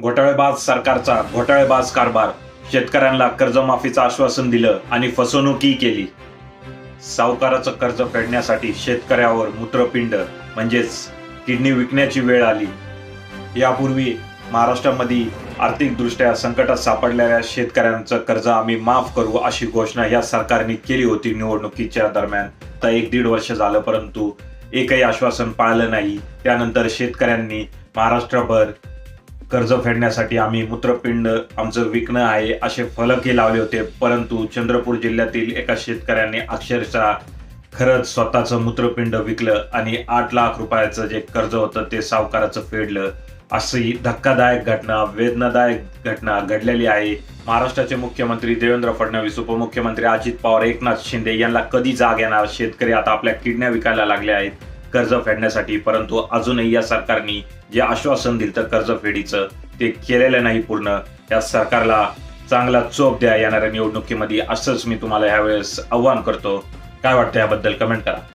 घोटाळेबाज सरकारचा घोटाळेबाज कारभार. शेतकऱ्यांना कर्जमाफीचं आश्वासन दिलं आणि फसवणूकही केली. सावकाराचं कर्ज फेडण्यासाठी शेतकऱ्यावर मूत्रपिंड म्हणजेच किडनी विकण्याची वेळ आली. यापूर्वी महाराष्ट्रामध्ये आर्थिकदृष्ट्या संकटात सापडलेल्या शेतकऱ्यांचं कर्ज आम्ही माफ करू अशी घोषणा या सरकारने केली होती निवडणुकीच्या दरम्यान. आता 1-1.5 वर्ष झालं, परंतु एकही आश्वासन पाळलं नाही. त्यानंतर शेतकऱ्यांनी महाराष्ट्रभर कर्ज फेडण्यासाठी आम्ही मूत्रपिंड आमचं विकणं आहे असे फलकही लावले होते. परंतु चंद्रपूर जिल्ह्यातील एका शेतकऱ्याने अक्षरशः खरंच स्वतःचं मूत्रपिंड विकलं आणि 8 लाख रुपयाचं जे कर्ज होतं ते सावकाराचं फेडलं. अशी धक्कादायक घटना, वेदनादायक घटना घडलेली आहे. महाराष्ट्राचे मुख्यमंत्री देवेंद्र फडणवीस, उपमुख्यमंत्री अजित पवार, एकनाथ शिंदे यांना कधी जाग येणार? शेतकरी आता आपल्या किडन्या विकायला लागले आहेत कर्ज फेडण्यासाठी, परंतु अजूनही या सरकारने जे आश्वासन दिलं तर कर्जफेडीचं ते केलेलं नाही पूर्ण. या सरकारला चांगला चोप द्या येणाऱ्या निवडणुकीमध्ये, असंच मी तुम्हाला यावेळेस आव्हान करतो. काय वाटतं याबद्दल कमेंट करा.